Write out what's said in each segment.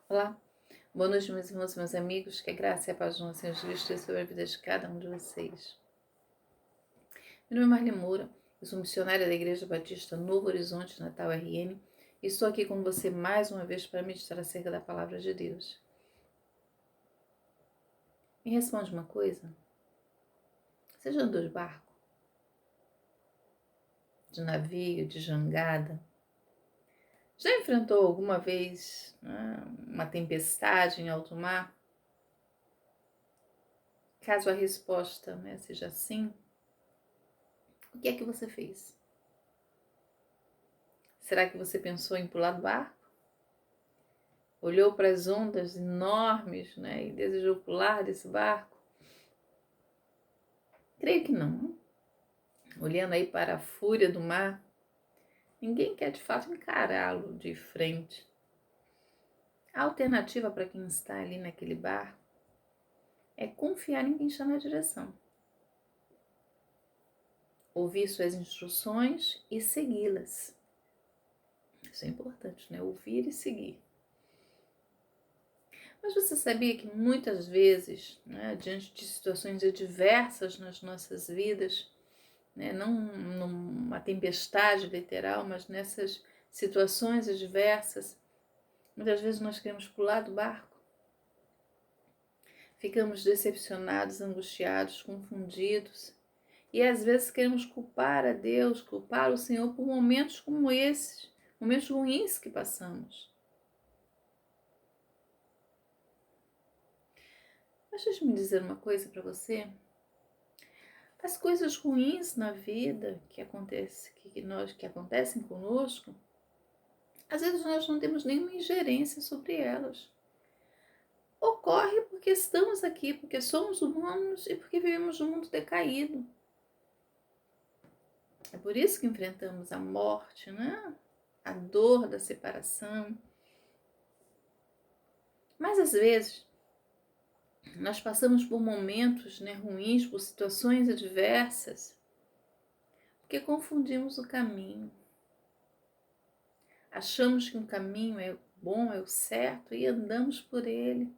Olá, boa noite, meus irmãos e meus amigos, que a graça e a paz do nosso Senhor Jesus Cristo sobre a vida de cada um de vocês. Meu nome é Marli Moura, eu sou missionária da Igreja Batista Novo Horizonte, Natal RN, e estou aqui com você mais uma vez para meditar acerca da Palavra de Deus. Me responde uma coisa, você já andou de barco? De navio, de jangada? Já enfrentou alguma vez uma tempestade em alto mar? Caso a resposta seja sim, o que é que você fez? Será que você pensou em pular do barco? Olhou para as ondas enormes, e desejou pular desse barco? Creio que não. Olhando aí para a fúria do mar, ninguém quer de fato encará-lo de frente. A alternativa para quem está ali naquele barco é confiar em quem está na direção. Ouvir suas instruções e segui-las. Isso é importante, Ouvir e seguir. Mas você sabia que muitas vezes, diante de situações adversas nas nossas vidas, não numa tempestade literal, mas nessas situações adversas, muitas vezes nós queremos pular do barco. Ficamos decepcionados, angustiados, confundidos. E às vezes queremos culpar a Deus, culpar o Senhor por momentos como esses, momentos ruins que passamos. Mas deixa eu me dizer uma coisa para você. As coisas ruins na vida que acontecem conosco, às vezes nós não temos nenhuma ingerência sobre elas. Ocorre porque estamos aqui, porque somos humanos e porque vivemos num mundo decaído. É por isso que enfrentamos a morte, a dor da separação. Mas às vezes nós passamos por momentos ruins, por situações adversas, porque confundimos o caminho. Achamos que um caminho é bom, é o certo e andamos por ele.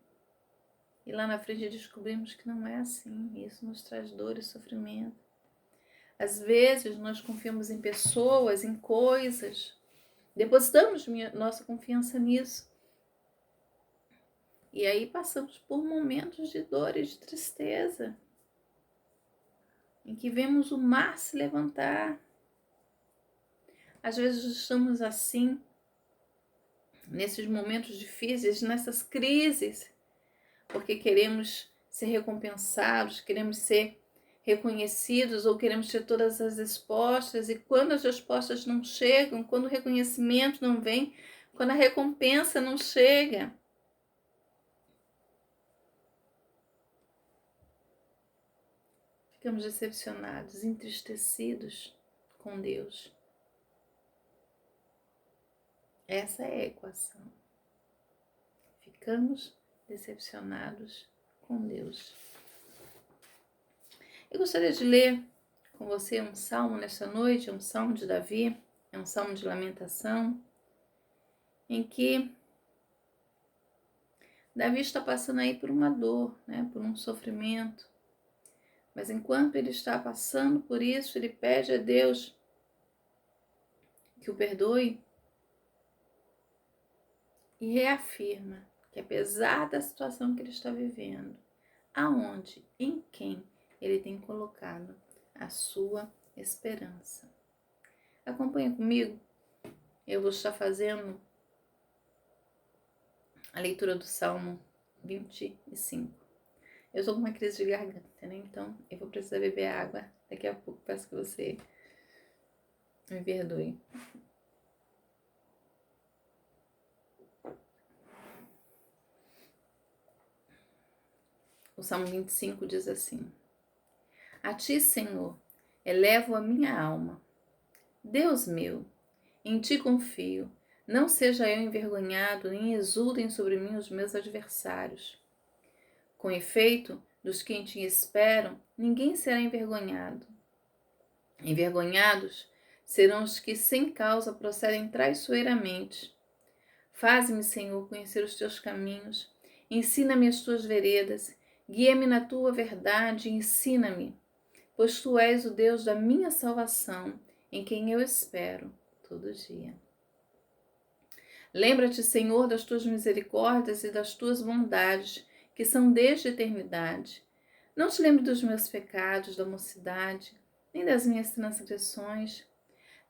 E lá na frente descobrimos que não é assim. Isso nos traz dor e sofrimento. Às vezes nós confiamos em pessoas, em coisas, depositamos nossa confiança nisso. E aí passamos por momentos de dor e de tristeza, em que vemos o mar se levantar. Às vezes estamos assim, nesses momentos difíceis, nessas crises, porque queremos ser recompensados, queremos ser reconhecidos ou queremos ter todas as respostas, e quando as respostas não chegam, quando o reconhecimento não vem, quando a recompensa não chega, ficamos decepcionados, entristecidos com Deus. Essa é a equação. Ficamos decepcionados com Deus. Eu gostaria de ler com você um salmo nesta noite, um salmo de Davi, é um salmo de lamentação, em que Davi está passando aí por uma dor, por um sofrimento. Mas enquanto ele está passando por isso, ele pede a Deus que o perdoe e reafirma que apesar da situação que ele está vivendo, aonde, em quem ele tem colocado a sua esperança. Acompanha comigo, eu vou estar fazendo a leitura do Salmo 25. Eu estou com uma crise de garganta, então eu vou precisar beber água daqui a pouco. Peço que você me perdoe. O Salmo 25 diz assim: A ti, Senhor, elevo a minha alma. Deus meu, em ti confio. Não seja eu envergonhado, nem exultem sobre mim os meus adversários. Com efeito, dos que em ti esperam, ninguém será envergonhado. Envergonhados serão os que sem causa procedem traiçoeiramente. Faze-me, Senhor, conhecer os teus caminhos. Ensina-me as tuas veredas. Guia-me na tua verdade e ensina-me, pois tu és o Deus da minha salvação, em quem eu espero todo dia. Lembra-te, Senhor, das tuas misericórdias e das tuas bondades, que são desde a eternidade. Não te lembre dos meus pecados da mocidade, nem das minhas transgressões.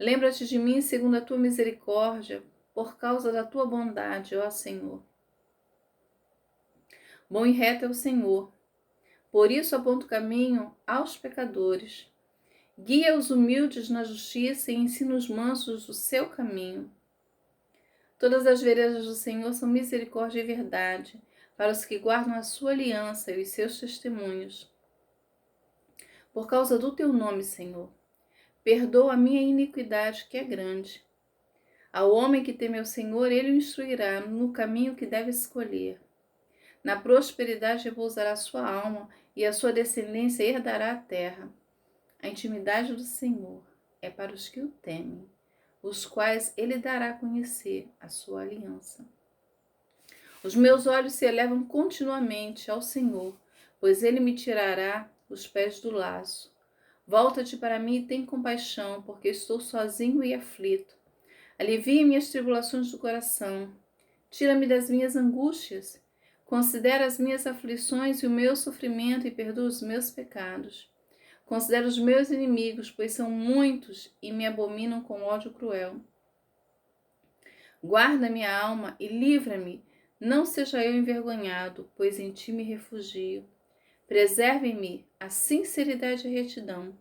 Lembra-te de mim segundo a tua misericórdia, por causa da tua bondade, ó Senhor. Bom e reto é o Senhor, por isso aponta o caminho aos pecadores. Guia os humildes na justiça e ensina os mansos o seu caminho. Todas as veredas do Senhor são misericórdia e verdade, para os que guardam a sua aliança e os seus testemunhos. Por causa do teu nome, Senhor, perdoa a minha iniquidade, que é grande. Ao homem que teme ao Senhor, ele o instruirá no caminho que deve escolher. Na prosperidade repousará a sua alma, e a sua descendência herdará a terra. A intimidade do Senhor é para os que o temem, os quais ele dará a conhecer a sua aliança. Os meus olhos se elevam continuamente ao Senhor, pois ele me tirará os pés do laço. Volta-te para mim e tem compaixão, porque estou sozinho e aflito. Alivia minhas tribulações do coração. Tira-me das minhas angústias. Considera as minhas aflições e o meu sofrimento e perdoa os meus pecados. Considera os meus inimigos, pois são muitos e me abominam com ódio cruel. Guarda minha alma e livra-me, não seja eu envergonhado, pois em ti me refugio. Preserve-me a sinceridade e a retidão,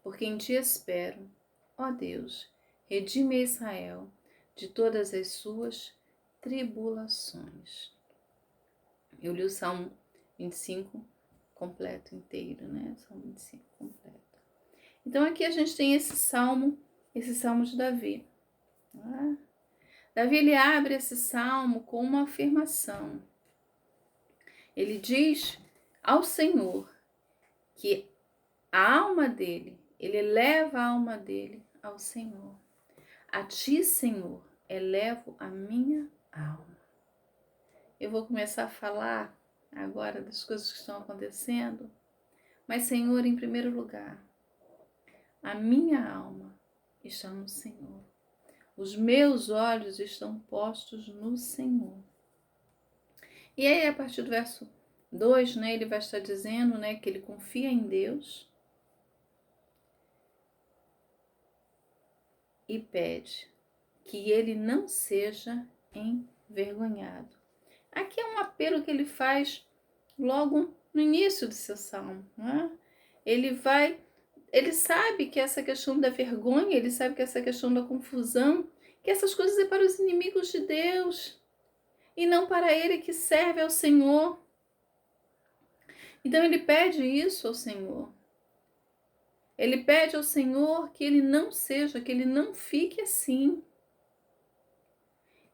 porque em ti espero. Ó Deus, redime a Israel de todas as suas tribulações. Eu li o Salmo 25 completo, inteiro, né? Salmo 25 completo. Então aqui a gente tem esse salmo de Davi. Tá? Davi, ele abre esse salmo com uma afirmação. Ele diz ao Senhor que a alma dele, ele eleva a alma dele ao Senhor. A ti, Senhor, elevo a minha alma. Eu vou começar a falar agora das coisas que estão acontecendo, mas, Senhor, em primeiro lugar, a minha alma está no Senhor. Os meus olhos estão postos no Senhor. E aí, a partir do verso 2, né, ele vai estar dizendo, né, que ele confia em Deus e pede que ele não seja envergonhado. Aqui é um apelo que ele faz logo no início do seu salmo. Né? Ele sabe que essa questão da vergonha, ele sabe que essa questão da confusão, que essas coisas é para os inimigos de Deus e não para ele que serve ao Senhor. Então ele pede isso ao Senhor. Ele pede ao Senhor que ele não seja, que ele não fique assim.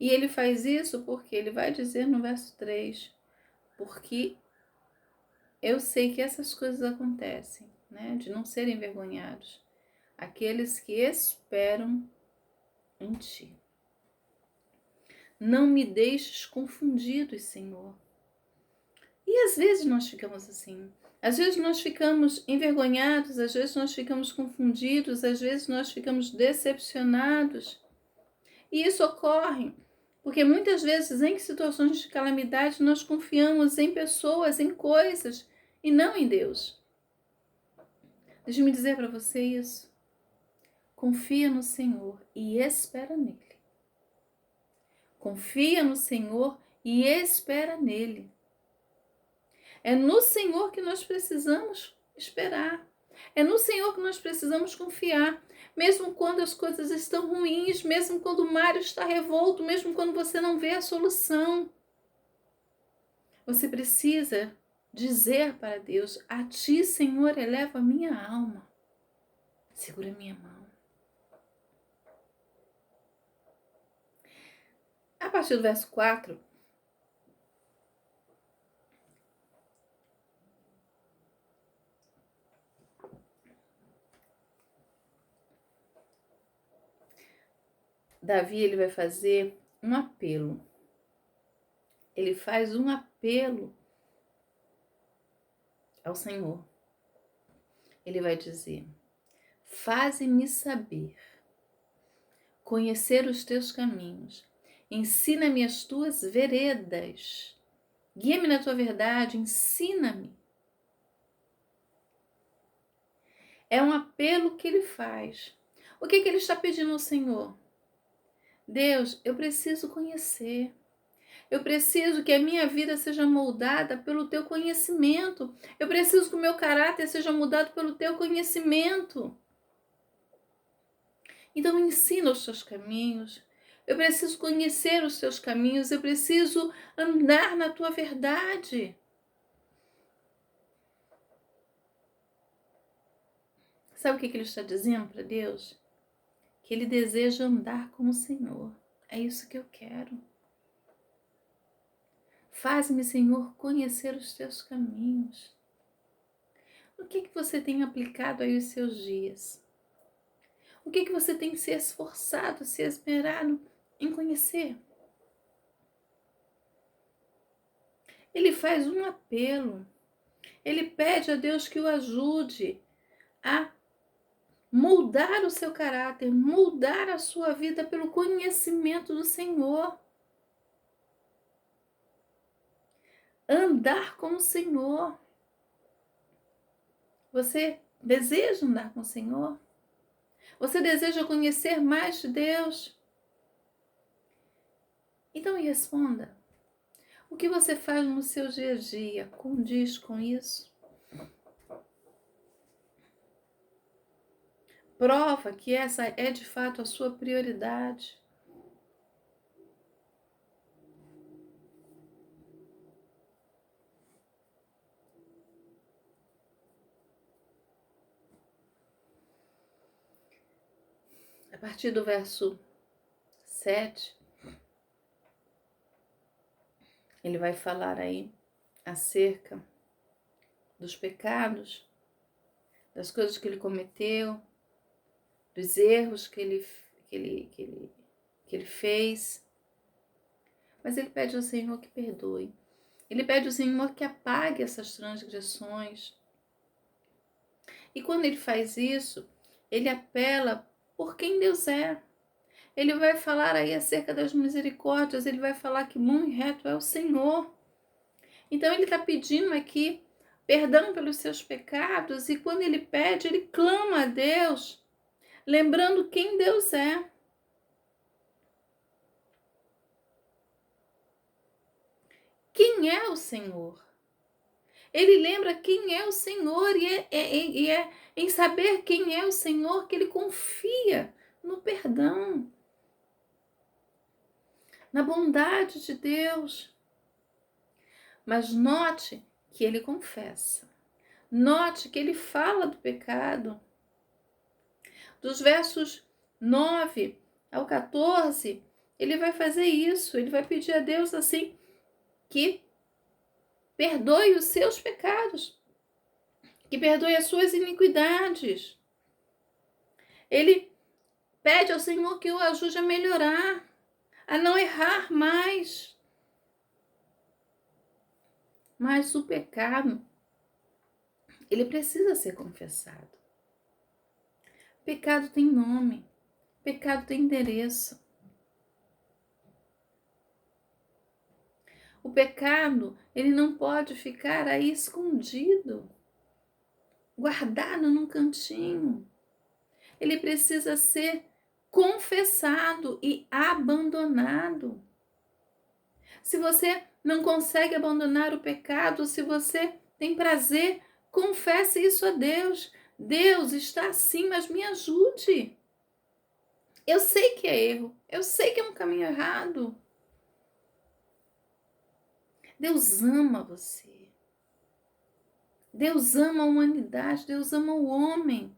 E ele faz isso porque ele vai dizer no verso 3, porque eu sei que essas coisas acontecem, né, de não serem envergonhados, aqueles que esperam em ti. Não me deixes confundidos, Senhor. E às vezes nós ficamos assim. Às vezes nós ficamos envergonhados, às vezes nós ficamos confundidos, às vezes nós ficamos decepcionados. E isso ocorre porque muitas vezes em situações de calamidade nós confiamos em pessoas, em coisas e não em Deus. Deixa-me dizer para você isso. Confia no Senhor e espera nele. Confia no Senhor e espera nele. É no Senhor que nós precisamos esperar. É no Senhor que nós precisamos confiar. Mesmo quando as coisas estão ruins, mesmo quando o mar está revolto, mesmo quando você não vê a solução. Você precisa dizer para Deus: a ti, Senhor, eleva a minha alma. Segura minha mão. A partir do verso 4, Davi ele vai fazer um apelo. ele faz um apelo ao Senhor. Ele vai dizer: faze-me saber, conhecer os teus caminhos, ensina-me as tuas veredas, guia-me na tua verdade, ensina-me. É um apelo que ele faz. O que ele está pedindo ao Senhor? Deus, eu preciso conhecer. Eu preciso que a minha vida seja moldada pelo teu conhecimento. Eu preciso que o meu caráter seja mudado pelo teu conhecimento. Então me ensina os teus caminhos. Eu preciso conhecer os teus caminhos. Eu preciso andar na tua verdade. Sabe o que ele está dizendo para Deus? Que ele deseja andar com o Senhor. É isso que eu quero. Faz-me, Senhor, conhecer os teus caminhos. O que você tem aplicado aí os seus dias? O que você tem se esforçado, se esmerado em conhecer? Ele faz um apelo. Ele pede a Deus que o ajude a moldar o seu caráter, moldar a sua vida pelo conhecimento do Senhor. Andar com o Senhor. Você deseja andar com o Senhor? Você deseja conhecer mais de Deus? Então me responda. O que você faz no seu dia a dia condiz com isso? Prova que essa é de fato a sua prioridade. A partir do verso 7, ele vai falar aí acerca dos pecados, das coisas que ele cometeu, dos erros que ele fez. Mas ele pede ao Senhor que perdoe. Ele pede ao Senhor que apague essas transgressões. E quando ele faz isso, ele apela por quem Deus é. Ele vai falar aí acerca das misericórdias, ele vai falar que bom e reto é o Senhor. Então ele está pedindo aqui perdão pelos seus pecados, e quando ele pede, ele clama a Deus, lembrando quem Deus é. Quem é o Senhor? Ele lembra quem é o Senhor, e é em saber quem é o Senhor que ele confia no perdão, na bondade de Deus. Mas note que ele confessa. Note que ele fala do pecado. Dos versos 9 ao 14, ele vai fazer isso. Ele vai pedir a Deus assim que perdoe os seus pecados, que perdoe as suas iniquidades. Ele pede ao Senhor que o ajude a melhorar, a não errar mais. Mas o pecado, ele precisa ser confessado. Pecado tem nome, pecado tem endereço. O pecado, ele não pode ficar aí escondido, guardado num cantinho. Ele precisa ser confessado e abandonado. Se você não consegue abandonar o pecado, se você tem prazer, confesse isso a Deus. Deus está assim, mas me ajude. Eu sei que é erro, eu sei que é um caminho errado. Deus ama você. Deus ama a humanidade, Deus ama o homem,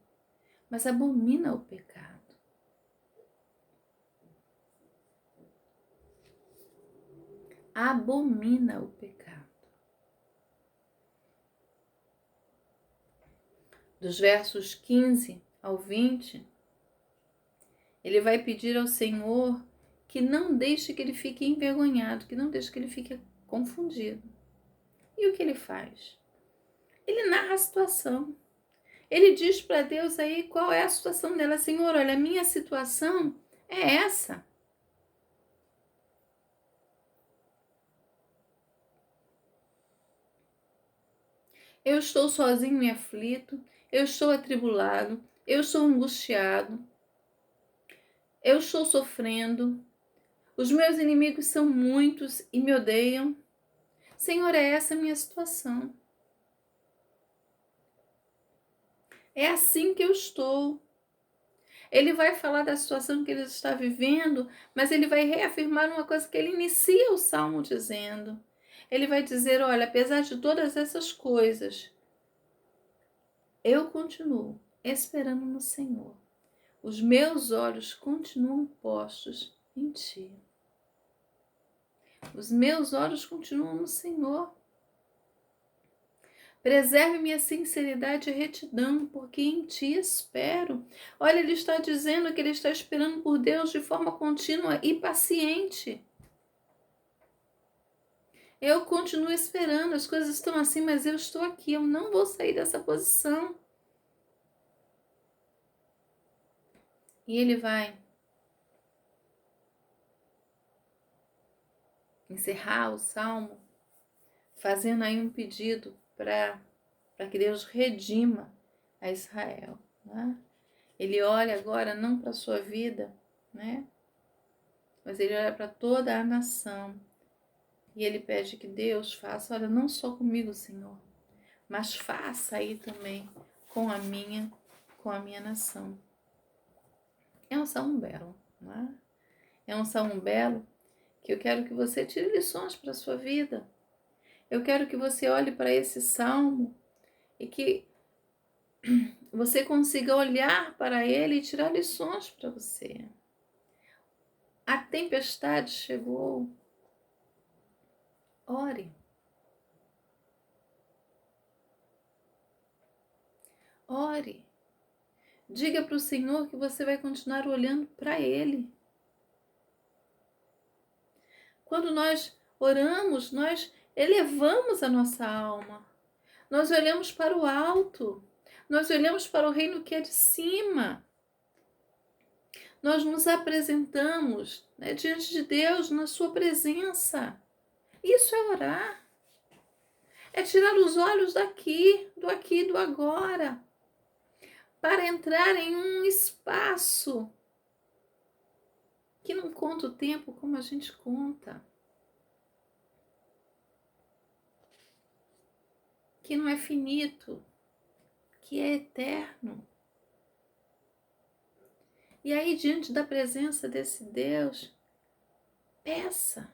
mas abomina o pecado. Abomina o pecado. Dos versos 15 ao 20, ele vai pedir ao Senhor que não deixe que ele fique envergonhado, que não deixe que ele fique confundido. E o que ele faz? Ele narra a situação. Ele diz para Deus aí qual é a situação dela. Senhor, olha, a minha situação é essa. Eu estou sozinho e aflito, eu estou atribulado, eu estou angustiado, eu estou sofrendo, os meus inimigos são muitos e me odeiam. Senhor, é essa a minha situação. É assim que eu estou. Ele vai falar da situação que ele está vivendo, mas ele vai reafirmar uma coisa que ele inicia o salmo dizendo. Ele vai dizer, olha, apesar de todas essas coisas, eu continuo esperando no Senhor. Os meus olhos continuam postos em Ti. Os meus olhos continuam no Senhor. Preserve minha sinceridade e retidão, porque em Ti espero. Olha, ele está dizendo que ele está esperando por Deus de forma contínua e paciente. Eu continuo esperando, as coisas estão assim, mas eu estou aqui, eu não vou sair dessa posição. E ele vai encerrar o salmo fazendo aí um pedido para que Deus redima a Israel. Né? Ele olha agora não para a sua vida, né? Mas ele olha para toda a nação. E ele pede que Deus faça, olha, não só comigo, Senhor, mas faça aí também com a minha nação. É um salmo belo, né? É um salmo belo que eu quero que você tire lições para a sua vida. Eu quero que você olhe para esse salmo e que você consiga olhar para ele e tirar lições para você. A tempestade chegou. Ore. Ore. Diga para o Senhor que você vai continuar olhando para Ele. Quando nós oramos, nós elevamos a nossa alma. Nós olhamos para o alto. Nós olhamos para o reino que é de cima. Nós nos apresentamos, né, diante de Deus, na sua presença. Isso é orar. É tirar os olhos daqui, do agora, para entrar em um espaço que não conta o tempo como a gente conta, que não é finito, que é eterno. E aí, diante da presença desse Deus, peça.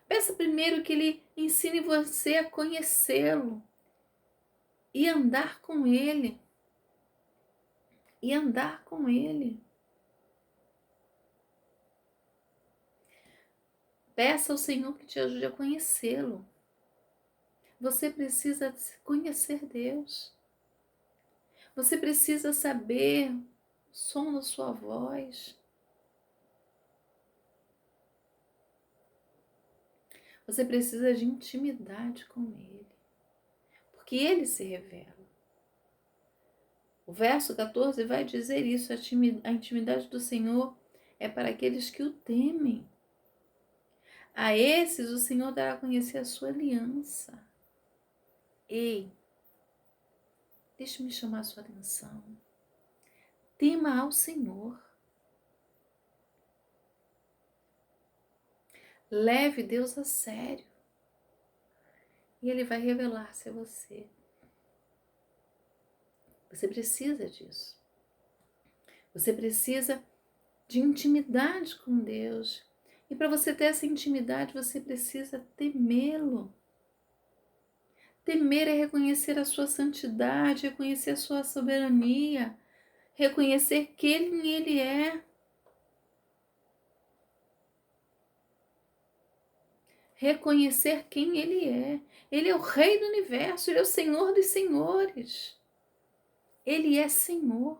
Peça primeiro que Ele ensine você a conhecê-lo e andar com Ele. E andar com Ele. Peça ao Senhor que te ajude a conhecê-lo. Você precisa conhecer Deus. Você precisa saber o som da sua voz. Você precisa de intimidade com Ele. Porque Ele se revela. O verso 14 vai dizer isso. A intimidade do Senhor é para aqueles que o temem. A esses o Senhor dará a conhecer a sua aliança. Ei, deixe-me chamar a sua atenção. Tema ao Senhor. Leve Deus a sério. E Ele vai revelar-se a você. Você precisa disso. Você precisa de intimidade com Deus. E para você ter essa intimidade, você precisa temê-lo. Temer é reconhecer a sua santidade, reconhecer a sua soberania, reconhecer quem Ele é. Reconhecer quem Ele é. Ele é o Rei do Universo, Ele é o Senhor dos Senhores. Ele é Senhor.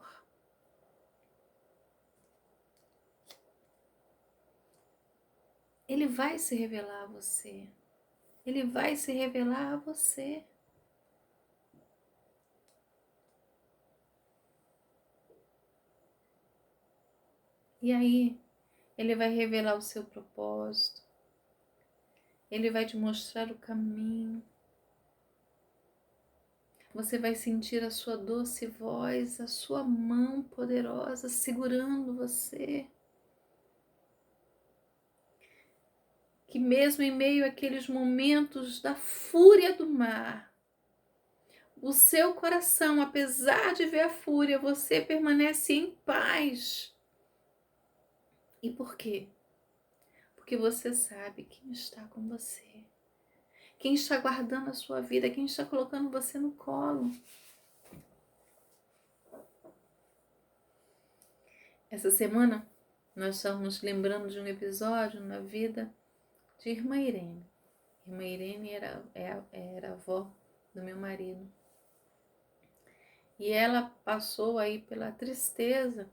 Ele vai se revelar a você. Ele vai se revelar a você. E aí, Ele vai revelar o seu propósito. Ele vai te mostrar o caminho. Você vai sentir a sua doce voz, a sua mão poderosa segurando você. Que mesmo em meio àqueles momentos da fúria do mar, o seu coração, apesar de ver a fúria, você permanece em paz. E por quê? Porque você sabe quem está com você, quem está guardando a sua vida, quem está colocando você no colo. Essa semana nós estamos lembrando de um episódio na vida de Irmã Irene. Irmã Irene era a avó do meu marido. E ela passou aí pela tristeza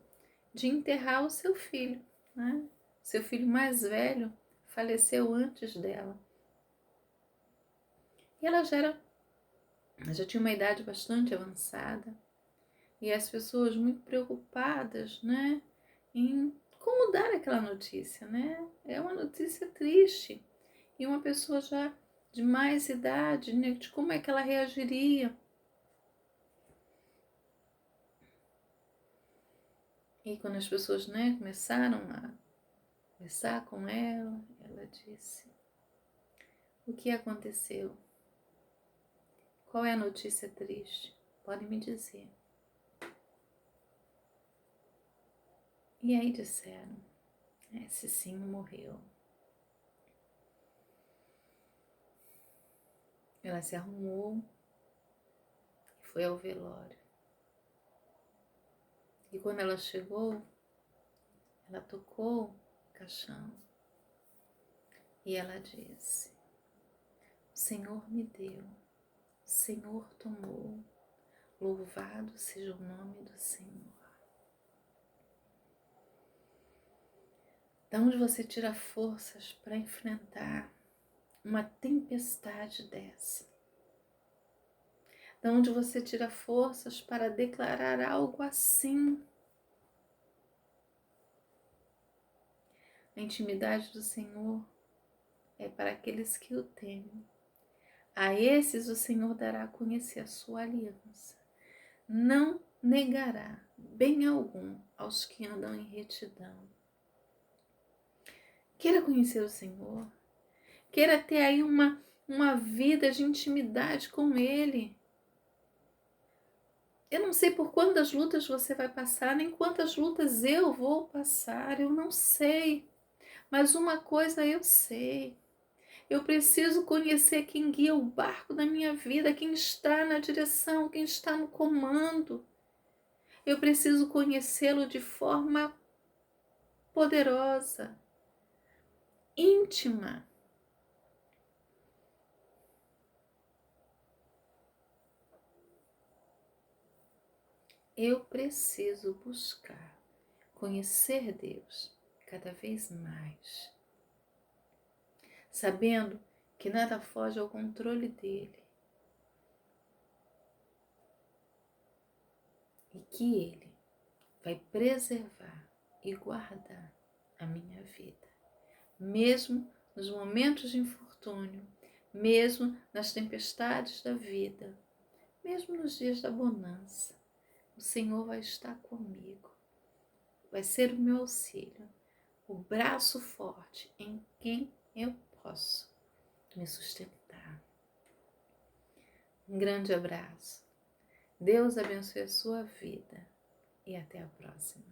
de enterrar o seu filho, né? Seu filho mais velho faleceu antes dela. E ela já tinha uma idade bastante avançada. E as pessoas muito preocupadas, né? Em como dar aquela notícia, né? É uma notícia triste. E uma pessoa já de mais idade, né? De como é que ela reagiria. E quando as pessoas, né, começaram a conversar com ela, ela disse: o que aconteceu? Qual é a notícia triste? Podem me dizer. E aí disseram: Cicinho morreu. Ela se arrumou e foi ao velório. E quando ela chegou, ela tocou o caixão e ela disse: o Senhor me deu, o Senhor tomou, louvado seja o nome do Senhor. Da onde você tira forças para enfrentar uma tempestade dessa? Da onde você tira forças para declarar algo assim? A intimidade do Senhor é para aqueles que o temem. A esses o Senhor dará a conhecer a sua aliança. Não negará bem algum aos que andam em retidão. Queira conhecer o Senhor. Queira ter aí uma vida de intimidade com Ele. Eu não sei por quantas lutas você vai passar, nem quantas lutas eu vou passar, eu não sei. Mas uma coisa eu sei. Eu preciso conhecer quem guia o barco da minha vida, quem está na direção, quem está no comando. Eu preciso conhecê-lo de forma poderosa, íntima. Eu preciso buscar conhecer Deus cada vez mais, sabendo que nada foge ao controle dele e que ele vai preservar e guardar a minha vida, mesmo nos momentos de infortúnio, mesmo nas tempestades da vida, mesmo nos dias da bonança. O Senhor vai estar comigo, vai ser o meu auxílio, o braço forte em quem eu posso me sustentar. Um grande abraço. Deus abençoe a sua vida e até a próxima.